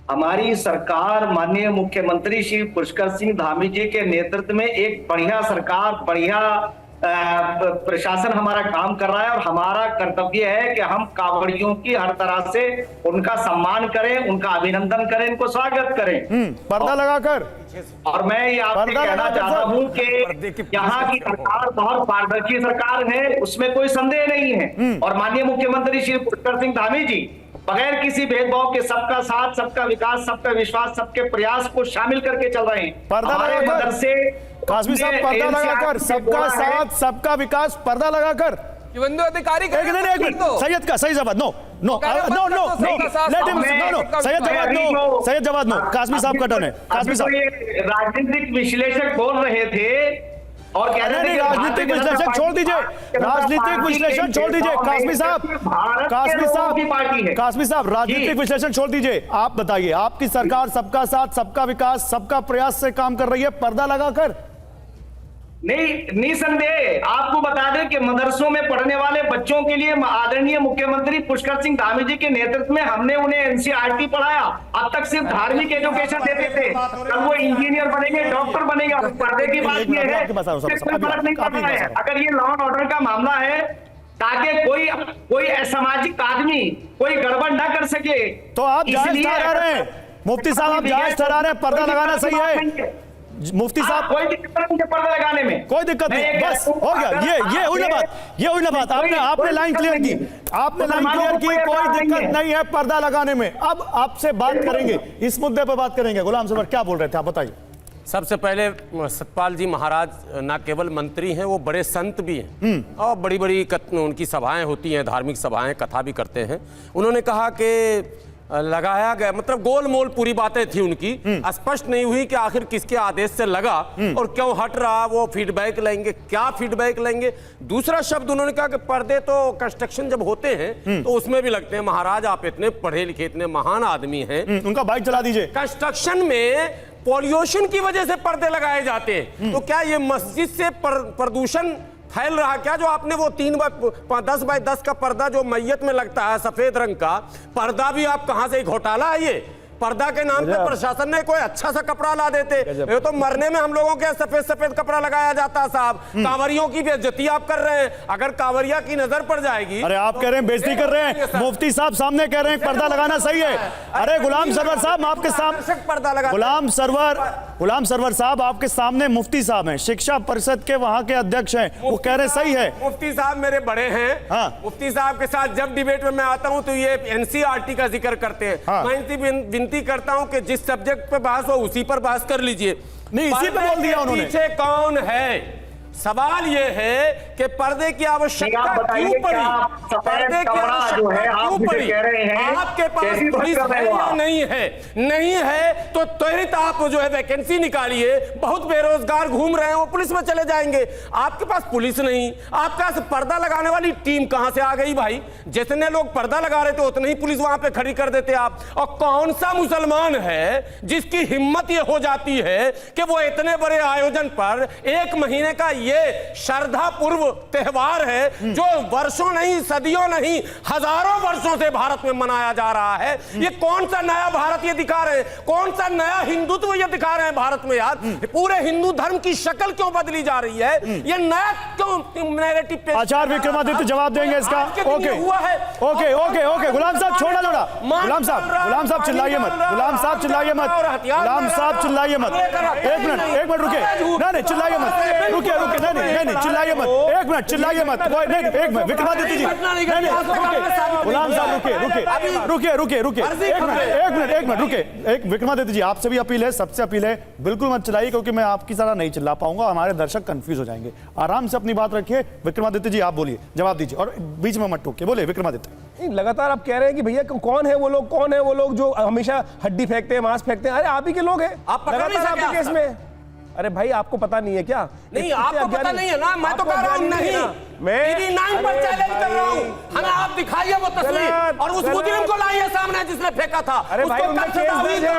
हमारी सरकार माननीय मुख्यमंत्री श्री पुष्कर सिंह धामी जी के नेतृत्व में एक बढ़िया सरकार, बढ़िया प्रशासन हमारा काम कर रहा है और हमारा कर्तव्य है कि हम कांवड़ियों की हर तरह से उनका सम्मान करें, उनका अभिनंदन करें, इनको स्वागत करें पर्दा लगाकर। और मैं ये आपसे कहना चाहता हूं कि यहाँ की सरकार बहुत पारदर्शी सरकार है, उसमें कोई संदेह नहीं है। और माननीय मुख्यमंत्री श्री पुष्कर सिंह धामी जी बगैर किसी भेदभाव के सबका साथ, सबका विकास, सबका विश्वास, सबके प्रयास को शामिल करके चल रहे हैं। हमारे मदरसे कासमी साहब पर्दा लगाकर, सबका साथ सबका विकास, पर्दा लगाकर अधिकारी सैयद का सही जवाब नो सैयद जवाब नो। कासमी साहब का टर्न है। कासमी साहब राजनीतिक विश्लेषक बोल रहे थे और कह रहे थे कि राजनीतिक विश्लेषण छोड़ दीजिए, राजनीतिक विश्लेषण छोड़ दीजिए कासमी साहब, कासमी साहब राजनीतिक विश्लेषण छोड़ दीजिए। आप बताइए, आपकी सरकार सबका साथ सबका विकास सबका प्रयास से काम कर रही है पर्दा लगाकर? नहीं, निसंदेह आपको बता दें कि मदरसों में पढ़ने वाले बच्चों के लिए आदरणीय मुख्यमंत्री पुष्कर सिंह धामी जी के नेतृत्व में हमने उन्हें एनसीईआरटी पढ़ाया। अब तक सिर्फ धार्मिक एजुकेशन देते थे, कल वो इंजीनियर बनेंगे, डॉक्टर बनेंगे। और पर्दे की बात यह है फर्क नहीं पड़ रहा है। अगर ये लॉ एंड ऑर्डर का मामला है ताकि कोई असामाजिक आदमी कोई गड़बड़ न कर सके, तो आप जायज ठहरा रहे हैं मुफ्ती साहब, आप जायज ठहरा रहे हैं पर्दा लगाना सही है मुफ्ती साहब? कोई दिक्कत नहीं है पर्दा लगाने में, कोई दिक्कत नहीं, बस हो गया। ये हुई ना बात, ये हुई ना बात। आपने लाइन क्लियर की, आपने लाइन क्लियर की, कोई दिक्कत नहीं है पर्दा लगाने में। अब आपसे बात करेंगे, इस मुद्दे पर बात करेंगे। गुलाम सरवर क्या बोल रहे थे आप बताइए। सबसे पहले सतपाल जी महाराज ना केवल मंत्री हैं, वो बड़े संत भी हैं और बड़ी बड़ी उनकी सभाएं होती हैं, धार्मिक सभाएं, कथा भी करते हैं। उन्होंने कहा कि लगाया गया, मतलब गोल मोल पूरी बातें थी उनकी, स्पष्ट नहीं हुई कि आखिर किसके आदेश से लगा और क्यों हट रहा। वो फीडबैक लेंगे, क्या फीडबैक लेंगे। दूसरा शब्द उन्होंने कहा कि पर्दे तो कंस्ट्रक्शन जब होते हैं तो उसमें भी लगते हैं। महाराज आप इतने पढ़े लिखे, इतने महान आदमी हैं, उनका बाइक चला दीजिए। कंस्ट्रक्शन में पॉल्यूशन की वजह से पर्दे लगाए जाते हैं, तो क्या ये मस्जिद से प्रदूषण फैल रहा क्या? जो आपने वो 10 बाय 10 का पर्दा जो मैयत में लगता है सफेद रंग का पर्दा, भी आप कहां से घोटाला है? ये पर्दा के नाम पे प्रशासन ने कोई अच्छा सा कपड़ा ला देते, ये तो मरने में हम लोगों के सफेद सफेद कपड़ा लगाया जाता है साहब। कांवरियों की बेइज्जती आप कर रहे हैं। अगर कांवरिया की नजर पड़ जाएगी, अरे आप कह रहे हैं बेइज्जती कर रहे हैं, मुफ्ती साहब सामने कह रहे हैं पर्दा लगाना सही है। अरे गुलाम सरवर साहब आपके सामने पर्दा लगा, गुलाम सरवर साहब आपके सामने मुफ्ती साहब हैं, शिक्षा परिषद के वहां के अध्यक्ष हैं, वो कह रहे सही है। मुफ्ती साहब मेरे बड़े हैं। हाँ। मुफ्ती साहब के साथ जब डिबेट में मैं आता हूं तो ये एनसीईआरटी का जिक्र करते हैं। हाँ। मैं इनसे विनती करता हूं कि जिस सब्जेक्ट पे बहस हो उसी पर बहस कर लीजिए। नहीं, इसी पे बोल दिया उन्होंने। पीछे कौन है? सवाल ये है कि पर्दे की आवश्यकता क्यों पड़ी? पर्दे की आवश्यकता क्यों पड़ी? आपके पास पुलिस है या नहीं है? नहीं है तो त्वरित आप जो है वैकेंसी निकालिए। बहुत बेरोजगार घूम रहे हैं, वो पुलिस में चले जाएंगे। आपके पास पुलिस नहीं, आपके पास पर्दा लगाने वाली टीम कहां से आ गई भाई? जितने लोग पर्दा लगा रहे थे उतनी ही पुलिस वहां पे खड़ी कर देते आप। और कौन सा मुसलमान है जिसकी हिम्मत ये हो जाती है कि वो इतने बड़े आयोजन पर 1 महीने का ये श्रद्धा पूर्व त्योहार है जो वर्षों नहीं, सदियों नहीं, हजारों वर्षों से भारत में मनाया जा रहा है। ये कौन सा नया भारत ये दिखा रहे हैं? कौन सा नया हिंदुत्व ये दिखा रहे हैं भारत में? यार पूरे हिंदू धर्म की शक्ल क्यों बदली जा रही है? ये नया क्यों नैरेटिव पे? आचार्य विक्रमादित्य जवाब देंगे इसका। ओके ओके ओके ओके गुलाम साहब छोड़ा छोड़ा, गुलाम साहब चिल्लाइए मत, गुलाम साहब चिल्लाइए मत, गुलाम साहब चिल्लाइए मत। एक मिनट रुके, नहीं चिल्लाइए मत, रुके नहीं चिल्लाइए मत, एक मिनट चिल्लाइए मत, नहीं एक मिनट विक्रमादित्य जी, नहीं गुलाम साहब रुके, एक मिनट रुके। एक विक्रमादित्य जी आपसे भी अपील है, सबसे अपील है, बिल्कुल मत चिल्लाइए क्योंकि मैं आपकी तरह नहीं चिल्ला पाऊंगा, हमारे दर्शक कंफ्यूज हो जाएंगे। आराम से अपनी बात रखिए। विक्रमादित्य जी आप बोलिए, जवाब दीजिए और बीच में मत टोकिए। बोले विक्रमादित्य। लगातार आप कह रहे हैं कि भैया कौन है वो लोग जो हमेशा हड्डी फेंकते हैं, मांस फेंकते हैं। अरे आप ही के लोग हैं, आप लगातार आपके केस में। अरे भाई आपको पता नहीं है क्या? नहीं आपको पता नहीं है ना, मैं तो कह रहा हूं नहीं, मैं टीवी9 पर चैलेंज कर रहा हूं। हमें आप दिखाइए वो तस्वीर और उस मुजरिम को लाइए सामने जिसने फेंका था। अरे भाई उनका केस दर्ज है,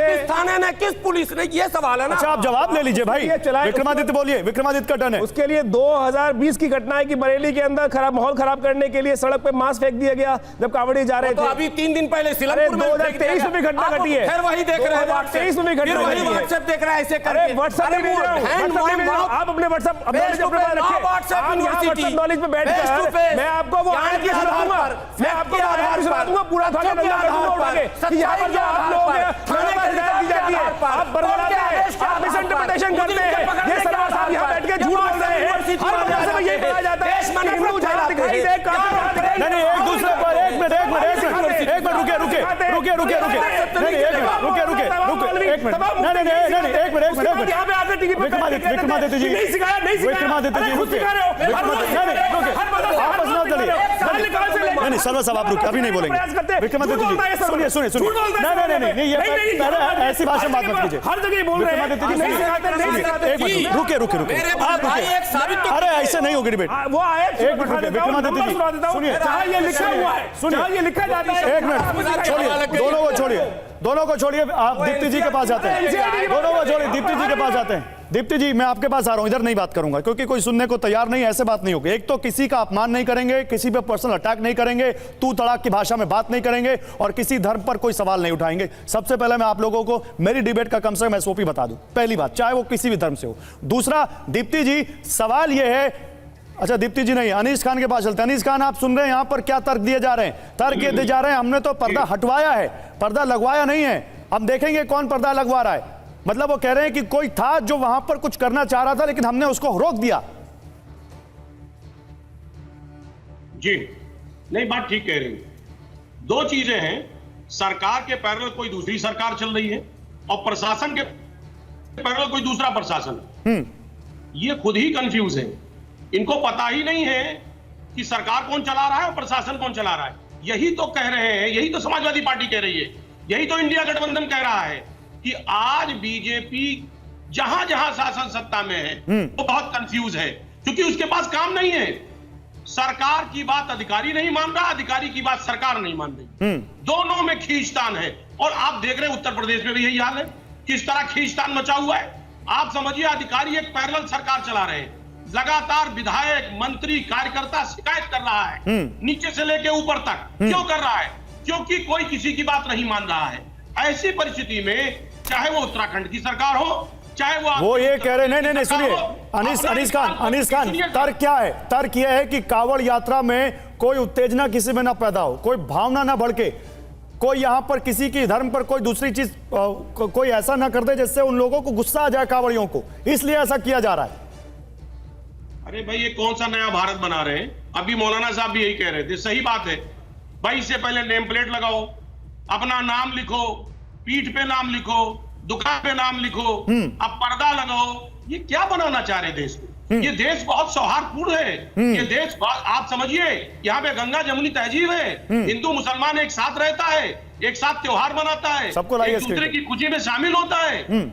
किस थाने ने, किस पुलिस ने? ये सवाल है ना। अच्छा आप जवाब ले लीजिए भाई। विक्रमादित्य बोलिए, विक्रमादित्य का टर्न है। उसके लिए 2020 की घटना है कि बरेली के अंदर माहौल खराब करने के लिए सड़क पे मांस फेंक दिया गया जब कांवड़ी जा रहे थे। अभी 3 दिन पहले सिलमपुर में 2023 में भी घटना घटी है। फिर वही देख रहे हैं, 2023 में भी घटना घटी है। व्हाट्सएप देख रहा है ऐसे करके। आप अपने व्हाट्सएप नॉलेज पे बैठ कर मैं आपको वो आधार सुना दूंगा, पूरा थाने नंबर उठा के यहाँ पर जो आप लोग थाने पर हिदायत दी जाती है, आप बरगलाते हैं, आप मिसइंटरप्रिटेशन करते हैं। ये सरकार साहब यहाँ बैठ के झूठ बोल रहे हैं। हर मदरसे में यही बताया जाता है कि हिंदू जहाँ दिखाई दे नहीं एक दूसरे पर एक मिनट विक्रमादित्य जी सर्वर साहब आप रुकिए, अभी नहीं बोलेंगे। विक्रमादित्य जी सुनिए सुनिए सुनिए, नहीं ये पहले ऐसी भाषा में बात मत कीजिए। हर जगह बोल रहे हैं, एक मिनट रुकिए आप रुकिए। अरे ऐसे नहीं होगी डिबेट। वो आए एक मिनट रुकिए विक्रमादित्य जी, सुनिए ये लिखा हुआ है, सुनिए ये लिखा जाता है। एक मिनट छोड़िए, दोनों को छोड़िए, आप दीप्ति जी के पास जाते हैं, दोनों को छोड़िए, दीप्ति जी के पास जाते हैं। दीप्ति जी मैं आपके पास आ रहा हूं, इधर नहीं बात करूंगा क्योंकि कोई सुनने को तैयार नहीं, ऐसे बात नहीं होगी। एक तो किसी का अपमान नहीं करेंगे, किसी पे पर्सनल अटैक नहीं करेंगे, तू तड़ाक की भाषा में बात नहीं करेंगे और किसी धर्म पर कोई सवाल नहीं उठाएंगे। सबसे पहले मैं आप लोगों को मेरी डिबेट का कम से कम एसओपी बता दूं, पहली बात, चाहे वो किसी भी धर्म से हो। दूसरा, दीप्ति जी सवाल यह है, अच्छा दीप्ति जी नहीं, अनीस खान के पास चलते हैं। अनीस खान आप सुन रहे हैं यहां पर क्या तर्क दिए जा रहे हैं? तर्क ये दिए जा रहे हैं हमने तो पर्दा हटवाया है, पर्दा लगवाया नहीं है, हम देखेंगे कौन पर्दा लगवा रहा है। मतलब वो कह रहे हैं कि कोई था जो वहां पर कुछ करना चाह रहा था लेकिन हमने उसको रोक दिया। जी नहीं, बात ठीक कह रही। दो चीजें हैं, सरकार के पैरेलल कोई दूसरी सरकार चल रही है और प्रशासन के पैरेलल कोई दूसरा प्रशासन। ये खुद ही कंफ्यूज है, इनको पता ही नहीं है कि सरकार कौन चला रहा है और प्रशासन कौन चला रहा है। यही तो कह रहे हैं, यही तो समाजवादी पार्टी कह रही है, यही तो इंडिया गठबंधन कह रहा है कि आज बीजेपी जहां जहां शासन सत्ता में है वो बहुत कंफ्यूज है क्योंकि उसके पास काम नहीं है। सरकार की बात अधिकारी नहीं मान रहा, अधिकारी की बात सरकार नहीं मान रही, दोनों में खींचतान है। और आप देख रहे हैं उत्तर प्रदेश में भी यही हाल है, किस तरह खींचतान मचा हुआ है। आप समझिए अधिकारी एक पैरेलल सरकार चला रहे हैं, लगातार विधायक मंत्री कार्यकर्ता शिकायत कर रहा है नीचे से लेके ऊपर तक। क्यों कर रहा है? क्योंकि कोई किसी की बात नहीं मान रहा है। ऐसी परिस्थिति में चाहे वो उत्तराखंड की सरकार हो, चाहे वो ये कह रहे नहीं सुनिए अनीस खान तर्क क्या है? तर्क यह है कि कांवड़ यात्रा में कोई उत्तेजना किसी में ना पैदा हो, कोई भावना ना भड़के, कोई यहां पर किसी की धर्म पर कोई दूसरी चीज कोई ऐसा ना कर दे जिससे उन लोगों को गुस्सा आ जाए कांवड़ियों को, इसलिए ऐसा किया जा रहा है। अरे भाई ये कौन सा नया भारत बना रहे हैं? अभी मौलाना साहब भी यही कह रहे थे, सही बात है भाई। इससे पहले नेम प्लेट लगाओ, अपना नाम लिखो, पीठ पे नाम लिखो, दुकान पे नाम लिखो, अब पर्दा लगाओ। ये क्या बनाना चाह रहे देश को? ये देश बहुत सौहार्दपूर्ण है, ये देश आप समझिए यहाँ पे गंगा जमुनी तहजीब है, हिंदू मुसलमान एक साथ रहता है, एक साथ त्योहार मनाता है, एक दूसरे की खुशी में शामिल होता है।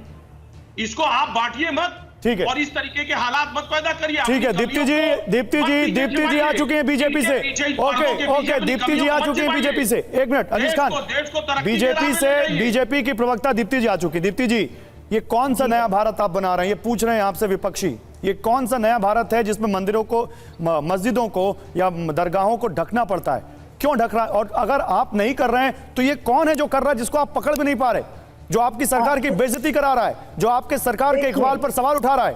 इसको आप बांटिए मत, ठीक है, और इस तरीके के हालात मत पैदा करिए। ठीक है, दीप्ति जी आ चुके हैं बीजेपी से। ओके दीप्ति जी आ चुके हैं बीजेपी से। एक मिनट अनीस खान, बीजेपी की प्रवक्ता दीप्ति जी आ चुकी। दीप्ति जी ये कौन सा नया भारत आप बना रहे हैं? ये पूछ रहे हैं आपसे विपक्षी, ये कौन सा नया भारत है जिसमें मंदिरों को, मस्जिदों को या दरगाहों को ढकना पड़ता है? क्यों ढक रहा है? और अगर आप नहीं कर रहे हैं तो ये कौन है जो कर रहा है जिसको आप पकड़ भी नहीं पा रहे, जो आपकी सरकार की बेइज्जती करा रहा है, जो आपके सरकार के इकबाल पर सवाल उठा रहा है?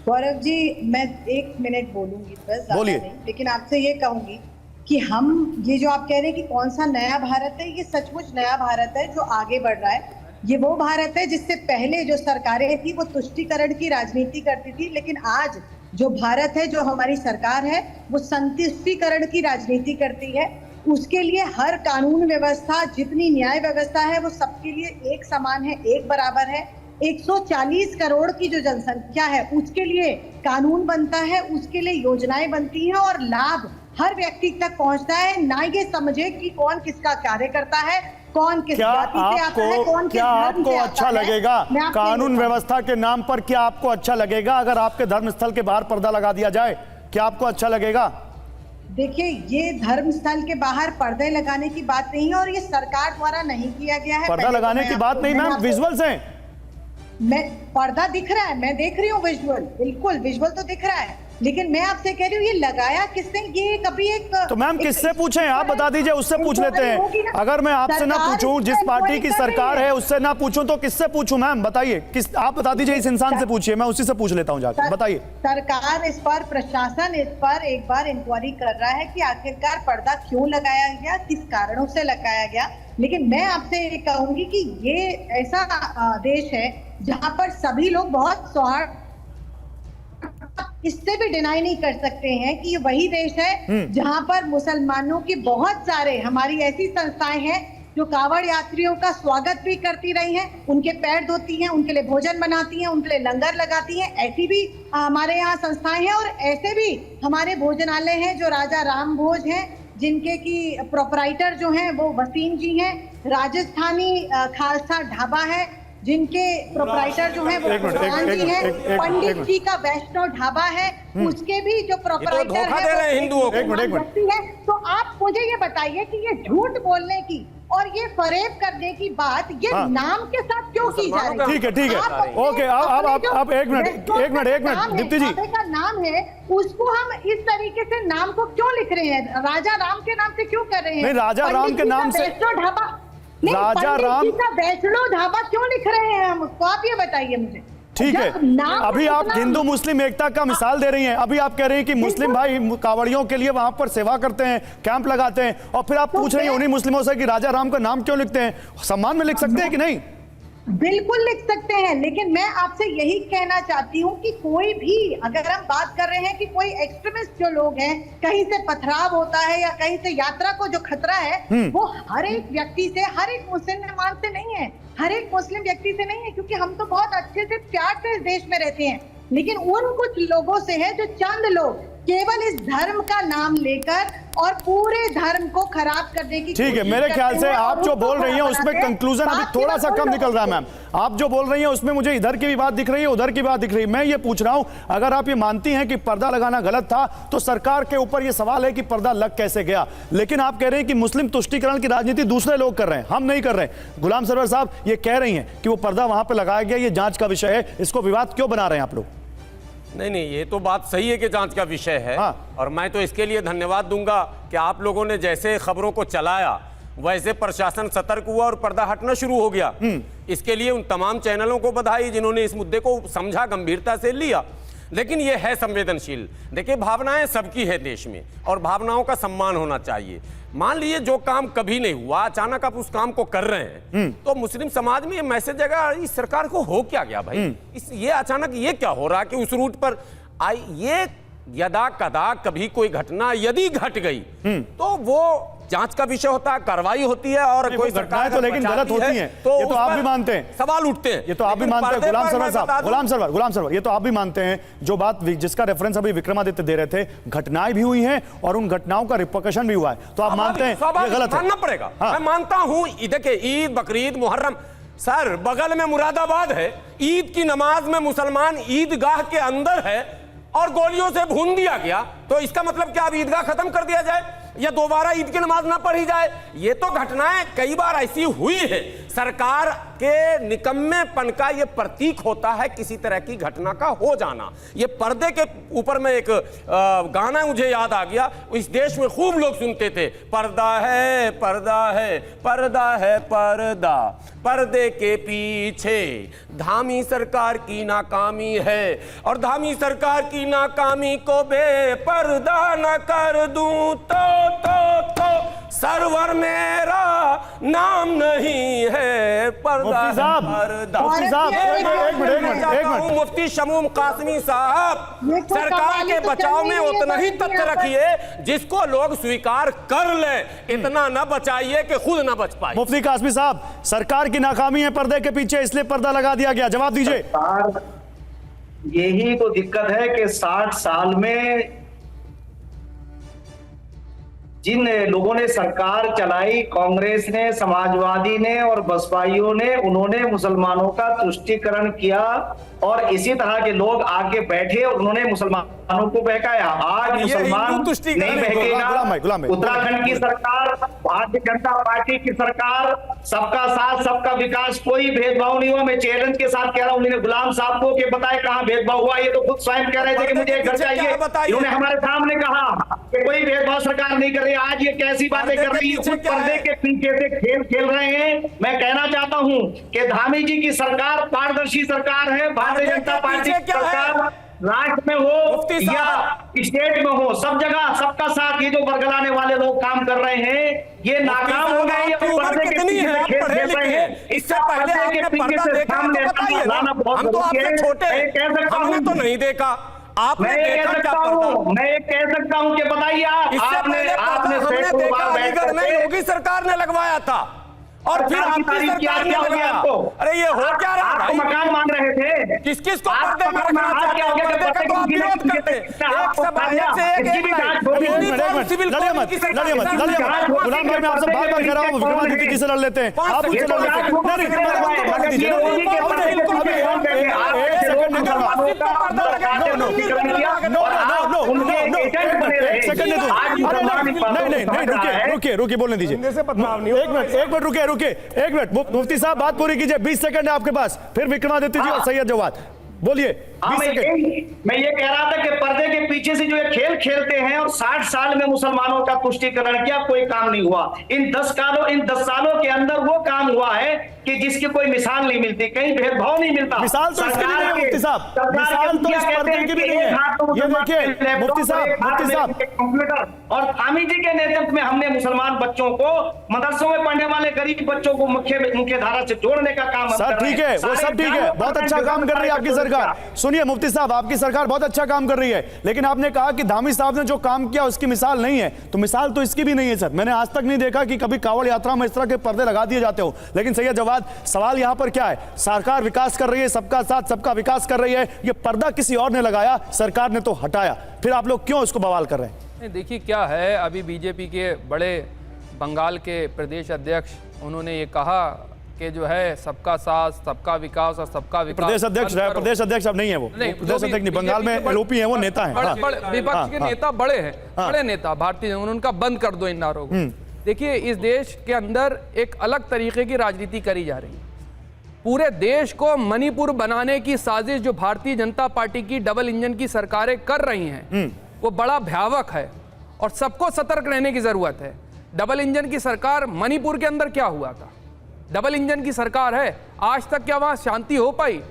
गौरव जी मैं 1 मिनट बोलूंगी बस, बोलिए। लेकिन आपसे ये कहूंगी कि हम ये जो आप कह रहे हैं कि कौन सा नया भारत है, ये सचमुच नया भारत है जो आगे बढ़ रहा है। ये वो भारत है जिससे पहले जो सरकारें थी वो तुष्टीकरण की राजनीति करती थी, लेकिन आज जो भारत है, जो हमारी सरकार है, वो संतुष्टीकरण की राजनीति करती है। उसके लिए हर कानून व्यवस्था, जितनी न्याय व्यवस्था है, वो सबके लिए एक समान है, एक बराबर है। 140 करोड़ की जो जनसंख्या है उसके लिए कानून बनता है, उसके लिए योजनाएं बनती हैं और लाभ हर व्यक्ति तक पहुंचता है। ना ये समझे कि कौन किसका कार्य करता है, कौन किस जाति से आता है, कौन किस धर्म से अच्छा आता है। लगेगा कानून व्यवस्था के नाम पर? क्या आपको अच्छा लगेगा अगर आपके धर्मस्थल के बाहर पर्दा लगा दिया जाए? क्या आपको अच्छा लगेगा? देखिए ये धर्मस्थल के बाहर पर्दे लगाने की बात नहीं है और ये सरकार द्वारा नहीं किया गया है। पर्दा लगाने की बात नहीं मैम, विजुअल्स हैं। मैं पर्दा दिख रहा है, मैं देख रही हूँ विजुअल, बिल्कुल विजुअल तो दिख रहा है, लेकिन मैं आपसे कह रही हूँ ये लगाया किसने? ये कभी एक तो मैम किससे पूछें? आप बता दीजिए, उससे पूछ लेते हैं। अगर मैं आपसे ना पूछूं, जिस पार्टी की सरकार है उससे ना पूछूं तो किससे पूछूं? मैम बताइए, किस, आप बता दीजिए, इस इंसान से पूछिए, मैं उसी से पूछ लेता हूं जाकर। बताइए। सरकार इस पर, प्रशासन इस पर एक बार इंक्वायरी कर रहा है कि आखिरकार पर्दा क्यों लगाया गया, किस कारणों से लगाया गया। लेकिन मैं आपसे ये कहूंगी कि ये ऐसा देश है जहां पर सभी लोग बहुत सौहार्द, इससे भी डिनाई नहीं कर सकते हैं कि ये वही देश है जहां पर मुसलमानों की बहुत सारे, हमारी ऐसी संस्थाएं हैं जो कांवड़ यात्रियों का स्वागत भी करती रही हैं, उनके पैर धोती हैं, उनके लिए भोजन बनाती हैं, उनके लिए लंगर लगाती हैं। ऐसी भी हमारे यहाँ संस्थाएं हैं और ऐसे भी हमारे भोजनालय हैं जो राजा राम भोज हैं, जिनके की प्रोपराइटर जो हैं वो वसीम जी हैं। राजस्थानी खालसा ढाबा है जिनके प्रोपराइटर जो हैं वो भगवान जी हैं। पंडित जी का वैष्णव ढाबा है, उसके भी जो प्रोपराइटर है हिंदुओं व्यक्ति है। तो आप मुझे ये बताइए कि ये झूठ बोलने की और ये फरेब करने की बात ये नाम के साथ क्यों की जा रही है? ठीक है, ठीक है, ओके। आप एक मिनट दीप्ति जी का नाम है उसको हम इस तरीके से नाम को क्यों लिख रहे हैं? राजा राम के नाम से क्यों कर रहे हैं? नहीं, राजा राम के नाम से ढाबा, राजा राम का वैष्णो ढाबा क्यों लिख रहे हैं हम उसको? आप ये बताइए मुझे। ठीक है, अभी आप हिंदू मुस्लिम एकता का मिसाल दे रही हैं। अभी आप कह रही हैं कि मुस्लिम भाई कांवड़ियों के लिए वहां पर सेवा करते हैं, कैंप लगाते हैं, और फिर आप पूछ रही हैं उन्हीं मुस्लिमों से कि राजा राम का नाम क्यों लिखते हैं? सम्मान में लिख सकते हैं कि नहीं? बिल्कुल लिख सकते हैं, लेकिन मैं आपसे यही कहना चाहती हूँ कि कोई भी, अगर हम बात कर रहे हैं कि कोई एक्सट्रीमिस्ट जो लोग हैं, कहीं से पथराव होता है या कहीं से यात्रा को जो खतरा है वो हर एक व्यक्ति से, हर एक मुसलमान से नहीं है, हर एक मुस्लिम व्यक्ति से नहीं है, क्योंकि हम तो बहुत अच्छे से प्यार से इस देश में रहते हैं। लेकिन उन कुछ लोगों से है जो चंद लोग केवल इस धर्म का नाम लेकर और पूरे धर्म को खराब करने की। ठीक है, मेरे ख्याल से आप जो बोल रही हैं उसमें कंक्लूजन अभी थोड़ा सा कम निकल रहा है मैम। आप जो बोल रही हैं उसमें मुझे इधर की भी बात दिख रही है, उधर की बात दिख रही है। मैं ये पूछ रहा हूं, अगर आप ये मानती हैं कि पर्दा लगाना गलत था तो सरकार के ऊपर ये सवाल है कि पर्दा लग कैसे गया। लेकिन आप कह रहे हैं कि मुस्लिम तुष्टीकरण की राजनीति दूसरे लोग कर रहे हैं, हम नहीं कर रहे हैं। गुलाम सरवर साहब ये कह रही हैं कि वो पर्दा वहां पर लगाया गया, ये जांच का विषय है, इसको विवाद क्यों बना रहे हैं आप लोग? नहीं, ये तो बात सही है कि जांच का विषय है। और मैं तो इसके लिए धन्यवाद दूंगा कि आप लोगों ने जैसे खबरों को चलाया वैसे प्रशासन सतर्क हुआ और पर्दा हटना शुरू हो गया। इसके लिए उन तमाम चैनलों को बधाई जिन्होंने इस मुद्दे को समझा, गंभीरता से लिया। लेकिन यह है संवेदनशील। देखिए, भावनाएं सबकी है देश में और भावनाओं का सम्मान होना चाहिए। मान लीजिए जो काम कभी नहीं हुआ, अचानक आप उस काम को कर रहे हैं, तो मुस्लिम समाज में ये मैसेज आएगा, इस सरकार को हो क्या गया भाई, ये अचानक ये क्या हो रहा कि उस रूट पर आई। ये यदा कदा कभी कोई घटना यदि घट गई तो वो जांच का विषय होता है, कार्रवाई होती है, और कोई सरकार तो लेकिन गलत होती है, तो ये तो आप भी मानते हैं, सवाल उठते हैं, ये तो आप भी मानते हैं। गुलाम सरवर साहब, गुलाम सरवर, ये तो आप भी मानते हैं जो बात जिसका रेफरेंस अभी विक्रमादित्य दे रहे थे, घटनाएं भी हुई हैं और उन घटनाओं का रिपरकशन भी हुआ है, तो आप मानते हैं ये गलत है? मानना पड़ेगा। मैं मानता हूं। देखिए, ईद, बकरीद, मुहर्रम, सर बगल में मुरादाबाद है, ईद की नमाज में मुसलमान ईदगाह के अंदर है और गोलियों से भून दिया गया, तो इसका मतलब क्या अब ईदगाह खत्म कर दिया जाए या दोबारा ईद की नमाज ना पढ़ी जाए? ये तो घटनाएं कई बार ऐसी हुई है। सरकार के निकम्मेपन का ये प्रतीक होता है किसी तरह की घटना का हो जाना। ये पर्दे के ऊपर में एक गाना मुझे याद आ गया, इस देश में खूब लोग सुनते थे, पर्दा है पर्दा है पर्दा है पर्दा, पर्दे के पीछे धामी सरकार की नाकामी है, और धामी सरकार की नाकामी को बेपर्दा न कर दूं तो सरवर मेरा नाम नहीं है, पर्दा मुफ्ती साहब, एक मिनट, मुफ्ती शमूम कासमी साहब, सरकार के बचाव में उतना ही तथ्य रखिए जिसको लोग स्वीकार कर ले, इतना न बचाइए कि खुद न बच पाए। मुफ्ती कासमी साहब, सरकार की नाकामी है पर्दे के पीछे, इसलिए पर्दा लगा दिया गया, जवाब दीजिए। यही तो दिक्कत है कि 60 साल में जिन लोगों ने सरकार चलाई, कांग्रेस ने, समाजवादी ने और बसपाइयों ने, उन्होंने मुसलमानों का तुष्टीकरण किया और इसी तरह के लोग आके बैठे और उन्होंने मुसलमानों को बहकाया। आज मुसलमान नहीं बहकेगा। उत्तराखंड की सरकार, भारतीय जनता पार्टी की सरकार, सबका साथ सबका विकास, कोई भेदभाव नहीं हुआ। मैं चैलेंज के साथ कह रहा हूँ, उन्होंने गुलाम साहब को कि बताए कहाँ भेदभाव हुआ, ये तो खुद स्वयं कह रहे थे कि मुझे घर चाहिए। इन्होंने हमारे सामने कहा कि कोई भेदभाव सरकार नहीं कर रही। आज ये कैसी बातें कर रही है, खुद पर्दे के पीछे से खेल खेल रहे हैं। मैं कहना चाहता हूं कि धामी जी की सरकार पारदर्शी सरकार है। भारतीय जनता पार्टी की सरकार राष्ट्र में हो या स्टेट में हो, सब जगह सबका साथ, ये जो बरगलाने वाले लोग काम कर रहे हैं ये नाकाम हो गए। पर्दे के पीछे से खेल खेल रहे हैं। इससे पहले आपने पर्दा देखा है तो बताइए ना, हम तो आपसे छोटे हैं, हमने तो नहीं देखा। मैं ये कह सकता हूं कि बताइए आपने योगी सरकार ने लगवाया था, और फिर आपकी सरकार ने लगाया। अरे ये हो क्या रहा है भाई? मकान मांग रहे थे, किस किस को पर्दे में रखना चाहते हैं? पर्दे का तो आप विरोध करते हैं। एक सभा एक से एक सिविल लड़िए मत, लड़िए मत, लड़िए मत। गुलाम भाई मैं आपसे बार बार कह रहा हूँ, विक्रमादित्य जी से लड़ लेते हैं, आप उनसे लड़ लेते हैं। रुकिए रुकिए बोलने दीजिए, एक मिनट रुकिए, मुफ्ती साहब बात पूरी कीजिए, 20 सेकंड है आपके पास, फिर विक्रमादित्य जी और सैयद जवाद बोलिए। मैं ये कह रहा था कि पर्दे के पीछे से जो ये खेल खेलते हैं और 60 साल में मुसलमानों का तुष्टीकरण किया, कोई काम नहीं हुआ। इन 10 सालों के अंदर वो काम हुआ है कि जिसकी कोई मिसाल नहीं मिलती, कहीं भेदभाव नहीं मिलता। मिसाल तो इसकी भी नहीं है मुफ्ती साहब, मिसाल तो इस पर्दे की भी नहीं है। ये देखिए मुफ्ती साहब कंप्यूटर और धामी जी के नेतृत्व में हमने मुसलमान बच्चों को, मदरसों में पढ़ने वाले गरीब बच्चों को मुख्य धारा से जोड़ने का काम सर ठीक है, वो सब ठीक है, बहुत अच्छा काम कर रही है आपकी सरकार। सुनिए मुफ्ती साहब, आपकी सरकार बहुत अच्छा काम कर रही है, लेकिन आपने कहा कि धामी साहब ने जो काम किया उसकी मिसाल नहीं है, तो मिसाल तो इसकी भी नहीं है सर। मैंने आज तक नहीं देखा कि कभी कांवड़ यात्रा में इस तरह के पर्दे लगा दिए जाते हो। लेकिन सैयद जवाद, सवाल यहां पर क्या है? सरकार विकास कर रही है, सबका साथ सबका विकास कर रही है, ये पर्दा किसी और ने लगाया, सरकार ने तो हटाया, फिर आप लोग क्यों इसको बवाल कर रहे हैं? देखिए क्या है, अभी बीजेपी के बड़े बंगाल के प्रदेश अध्यक्ष उन्होंने ये कहा कि जो है सबका साथ सबका विकास और सबका विकास। प्रदेश अध्यक्ष अब नहीं है वो, प्रदेश अध्यक्ष नहीं, बंगाल में एलओपी है वो, नेता है, विपक्ष के नेता बड़े हैं, बड़े नेता भारतीय, उनका बंद कर दो इन नारों को। देखिए इस देश के अंदर एक अलग तरीके की राजनीति करी जा रही है। पूरे देश को मणिपुर बनाने की साजिश जो भारतीय जनता पार्टी की डबल इंजन की सरकारें कर रही हैं वो बड़ा भयावक है और सबको सतर्क रहने की जरूरत है। डबल इंजन की सरकार, मणिपुर के अंदर क्या हुआ था? डबल इंजन की सरकार है, आज तक क्या वहां शांति हो पाई?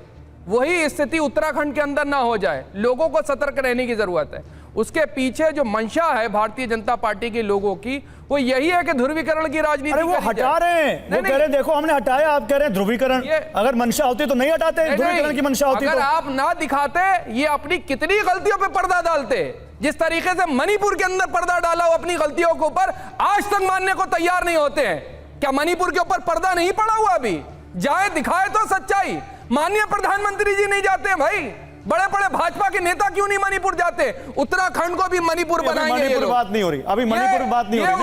वही स्थिति उत्तराखंड के अंदर ना हो जाए, लोगों को सतर्क रहने की जरूरत है। उसके पीछे जो मंशा है भारतीय जनता पार्टी के लोगों की, वो यही है कि ध्रुवीकरण की राजनीति। अरे वो हटा रहे हैं, वो कह रहे हैं देखो हमने हटाया, आप कह रहे हैं ध्रुवीकरण। अगर मंशा होती तो नहीं हटाते, ध्रुवीकरण की मंशा होती अगर तो आप ना दिखाते, ये अपनी कितनी गलतियों पे पर्दा डालते। जिस तरीके से मणिपुर के अंदर पर्दा डाला हो अपनी गलतियों के ऊपर, आज तक मानने को तैयार नहीं होते हैं। क्या मणिपुर के ऊपर पर्दा नहीं पड़ा हुआ? अभी जाए दिखाए तो सच्चाई। माननीय प्रधानमंत्री जी नहीं जाते भाई, बड़े बड़े भाजपा के नेता क्यों नहीं मणिपुर जाते? उत्तराखंड को भी मणिपुर बनाएंगे। मणिपुर बात नहीं हो रही, अभी मणिपुर बात नहीं हो रही।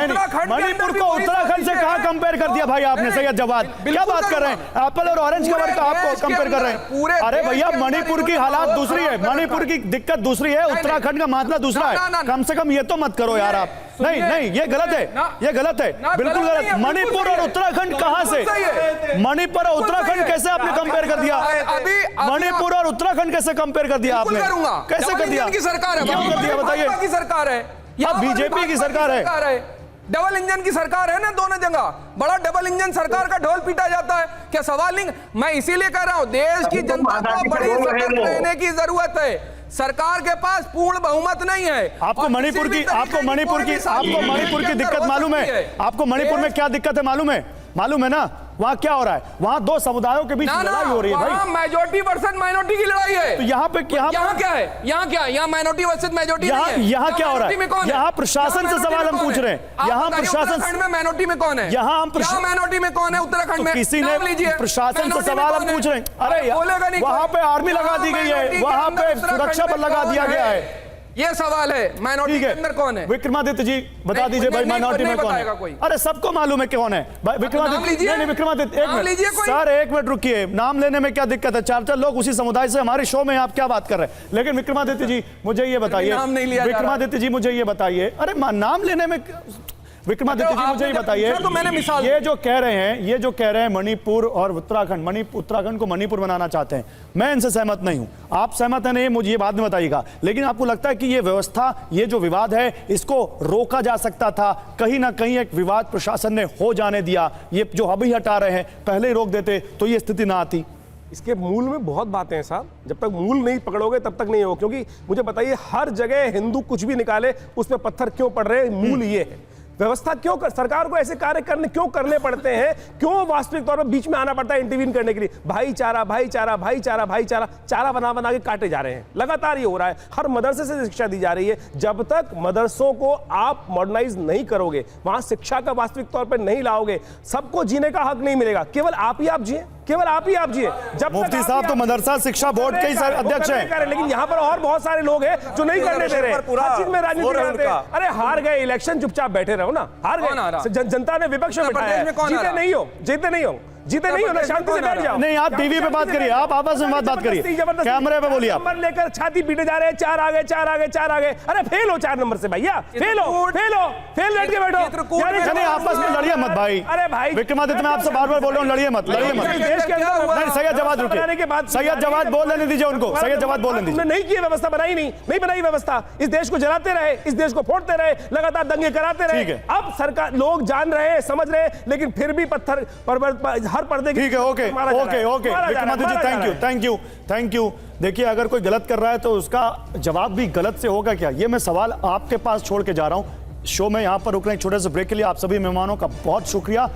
मणिपुर को उत्तराखंड से कहां कंपेयर कर दिया भाई आपने? सैयद जवाद क्या बात कर रहे हैं? एप्पल और ऑरेंज कवर का आपको कंपेयर कर रहे हैं? अरे भैया मणिपुर की हालात दूसरी है, मणिपुर की दिक्कत दूसरी है, उत्तराखंड का मामला दूसरा है। कम से कम ये तो मत करो यार आप। नहीं नहीं, ये गलत है, ये गलत है, बिल्कुल गलत। मणिपुर और उत्तराखंड कहां से? मणिपुर और उत्तराखंड कैसे आपने कंपेयर कर दिया? मणिपुर और उत्तराखंड कैसे कंपेयर कर दिया आपने? कैसे कर दिया? की सरकार है, क्यों कर दिया बताइए? की सरकार है, बीजेपी की सरकार है, डबल इंजन की सरकार है ना दोनों जगह। बड़ा डबल इंजन सरकार का ढोल पीटा जाता है, क्या सवाल नहीं? मैं इसीलिए कह रहा हूं देश की जनता को बड़ी सतर्क रहने की जरूरत है। सरकार के पास पूर्ण बहुमत नहीं है। आपको मणिपुर की दिक्कत मालूम है? आपको मणिपुर में क्या दिक्कत है मालूम है? मालूम है ना वहाँ क्या हो रहा है? वहाँ दो समुदायों के बीच लड़ाई हो रही है भाई। मेजोरिटी वर्सेस माइनॉरिटी की लड़ाई है। तो यहाँ पे यहाँ क्या है? यहाँ माइनॉरिटी वर्सेस मेजोरिटी नहीं है। यहाँ क्या हो रहा है? यहाँ प्रशासन से सवाल हम पूछ रहे हैं। यहाँ प्रशासन में माइनॉरिटी में कौन है? यहाँ हम माइनॉरिटी में कौन है? उत्तराखंड में किसी ने प्रशासन से सवाल हम पूछ रहे हैं। अरे वहाँ पे आर्मी लगा दी गई है, वहाँ पे सुरक्षा बल लगा दिया गया है। ये सवाल है माइनॉरिटी के अंदर कौन है? विक्रमादित्य जी बता दीजिए भाई, माइनॉरिटी में कौन है? अरे सबको मालूम है कौन है भाई। विक्रमादित्य नहीं, विक्रमादित्य एक मिनट सर, एक मिनट रुकिए, नाम लेने में क्या दिक्कत है? चार लोग उसी समुदाय से हमारे शो में आप क्या बात कर रहे हैं? लेकिन विक्रमादित्य जी मुझे ये बताइए, विक्रमादित्य जी मुझे ये बताइए, अरे नाम लेने में विक्रमादित्य जी मुझे ये बताइए, तो मैंने मिसाल ये जो कह रहे हैं मणिपुर और उत्तराखंड को मणिपुर बनाना चाहते हैं, मैं इनसे सहमत नहीं हूं। आप सहमत हैं नहीं, मुझे ये बाद में बताइएगा। लेकिन आपको लगता है कि ये व्यवस्था, ये जो विवाद है, इसको रोका जा सकता था? कहीं ना कहीं एक विवाद प्रशासन ने हो जाने दिया। ये जो अभी हटा रहे हैं, पहले ही रोक देते तो ये स्थिति ना आती। इसके मूल में बहुत बातें हैं साहब, जब तक मूल नहीं पकड़ोगे तब तक नहीं हो। क्योंकि मुझे बताइए, हर जगह हिंदू कुछ भी निकाले उस पर पत्थर क्यों पड़ रहे हैं? मूल ये है। व्यवस्था क्यों कर, सरकार को ऐसे कार्य क्यों करने पड़ते हैं, क्यों वास्तविक तौर पर बीच में आना पड़ता है इंटरवीन करने के लिए? भाईचारा भाईचारा भाईचारा भाईचारा, चारा बना बना के काटे जा रहे हैं, लगातार ये हो रहा है। हर मदरसे से शिक्षा दी जा रही है। जब तक मदरसों को आप मॉडर्नाइज नहीं करोगे, वहां शिक्षा का वास्तविक तौर पर नहीं लाओगे, सबको जीने का हक नहीं मिलेगा। केवल आप ही आप जिए, केवल आप ही आप जिए। जब मुफ्ती साहब तो मदरसा शिक्षा बोर्ड के ही अध्यक्ष हैं, लेकिन यहाँ पर और बहुत सारे लोग हैं जो नहीं करने दे रहे, हर चीज में राजनीति करते हैं। अरे हार गए इलेक्शन, चुपचाप बैठे रहो ना, हार गए, जनता ने विपक्ष में बिठाया, जीते नहीं हो, जीते नहीं हो, जीते नहीं हो ना, शांति से बैठ जाओ। नहीं, आप टीवी पे बात करिए, आप आपस में बात करिए, कैमरे पे बोलिए। आप नंबर लेकर छाती पीटे जा रहे हैं, 4 आ गए 4 आ गए 4 आ गए। अरे फेल हो 4 नंबर से भैया, फेल हो, फेल हो, फेल बैठ के बैठो। नहीं, आपस में लड़िए मत भाई। अरे भाई विक्रमादित्य, मैं आपसे बार बार बोल रहा हूँ, लड़िए मत, लड़िए मत। देश के अंदर सैयद जवाद रुकिए, सैयद जवाद बोल लेने दीजिए उनको, सैयद जवाद बोल लेने दीजिए। नहीं की व्यवस्था बनाई, नहीं बनाई व्यवस्था, इस देश को जलाते रहे, इस देश को फोड़ते रहे, लगातार दंगे कराते रहे। अब सरकार, लोग जान रहे हैं, समझ रहे हैं, लेकिन फिर भी पत्थर हर पर्दे की। ठीक है, okay okay Vikramaditya ji, thank you. देखिए, अगर कोई गलत कर रहा है तो उसका जवाब भी गलत से होगा क्या, ये मैं सवाल आपके पास छोड़ के जा रहा हूं। शो में यहां पर रुक रहे हैं छोटे से ब्रेक के लिए। आप सभी मेहमानों का बहुत शुक्रिया।